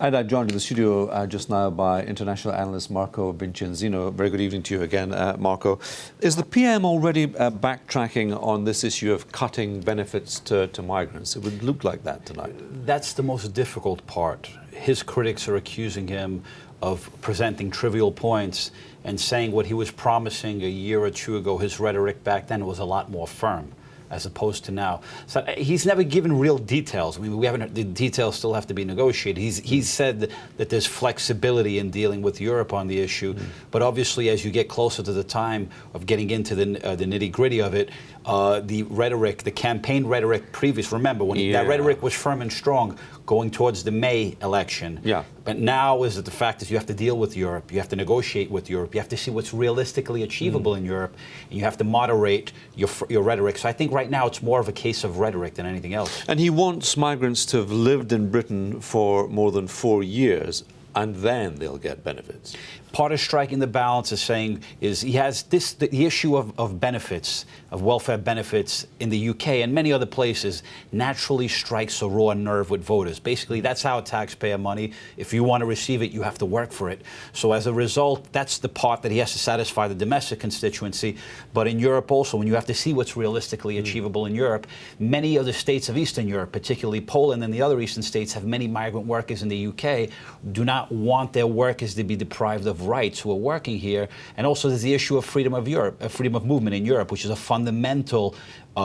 And I'm joined in the studio just now by international analyst Marco Vicenzino. Very good evening to you again, Marco. Is the PM already backtracking on this issue of cutting benefits to migrants? It would look like that tonight. That's the most difficult part. His critics are accusing him of presenting trivial points and saying what he was promising a year or two ago. His rhetoric back then was a lot more firm as opposed to now. So he's never given real details. I mean, we haven't, the details still have to be negotiated. He's said that there's flexibility in dealing with Europe on the issue, but obviously as you get closer to the time of getting into the nitty-gritty of it, the rhetoric, the campaign rhetoric previous, remember, when that rhetoric was firm and strong going towards the May election. Yeah. But now is that the fact is you have to deal with Europe, you have to negotiate with Europe, you have to see what's realistically achievable in Europe, and you have to moderate your rhetoric. So I think right now it's more of a case of rhetoric than anything else. And he wants migrants to have lived in Britain for more than 4 years, and then they'll get benefits. Part of striking the balance is saying is he has the issue of benefits, of welfare benefits in the UK and many other places naturally strikes a raw nerve with voters. Basically, that's our taxpayer money. If you want to receive it, you have to work for it. So as a result, that's the part that he has to satisfy the domestic constituency. But in Europe also, when you have to see what's realistically achievable in Europe, many other states of Eastern Europe, particularly Poland and the other Eastern states, have many migrant workers in the UK, do not want their workers to be deprived of rights who are working here. And also there's the issue of freedom of Europe, freedom of movement in Europe, which is a fundamental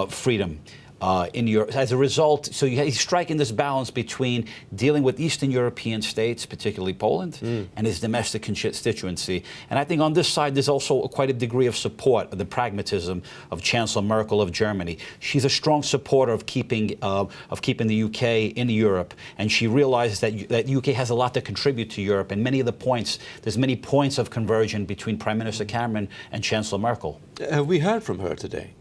freedom in Europe. As a result, so he's striking this balance between dealing with Eastern European states, particularly Poland, and his domestic constituency. And I think on this side, there's also quite a degree of support of the pragmatism of Chancellor Merkel of Germany. She's a strong supporter of keeping the UK in Europe, and she realizes that the UK has a lot to contribute to Europe. And many of the points, there's many points of conversion between Prime Minister Cameron and Chancellor Merkel. Have we heard from her today?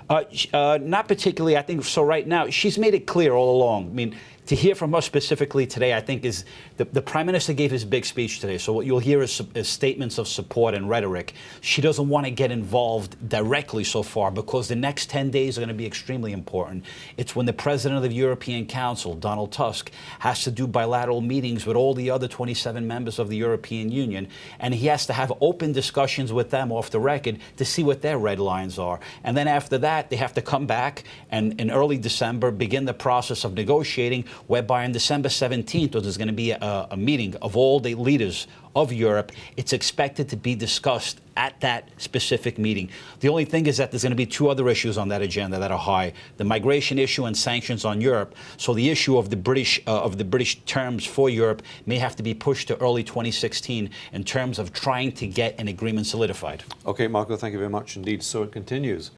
Not particularly. I think so. Right now, she's made it clear all along. I mean, to hear from her specifically today, I think is the Prime Minister gave his big speech today. So what you'll hear is statements of support and rhetoric. She doesn't want to get involved directly so far because the next 10 days are going to be extremely important. It's when the President of the European Council, Donald Tusk, has to do bilateral meetings with all the other 27 members of the European Union, and he has to have open discussions with them off the record to see what their red lines are. And then after that, they have to come back and in early December begin the process of negotiating, whereby on December 17th, there's going to be a meeting of all the leaders of Europe. It's expected to be discussed at that specific meeting. The only thing is that there's going to be two other issues on that agenda that are high: the migration issue and sanctions on Europe. So the issue of the British terms for Europe may have to be pushed to early 2016 in terms of trying to get an agreement solidified. Okay, Marco, thank you very much indeed. So it continues.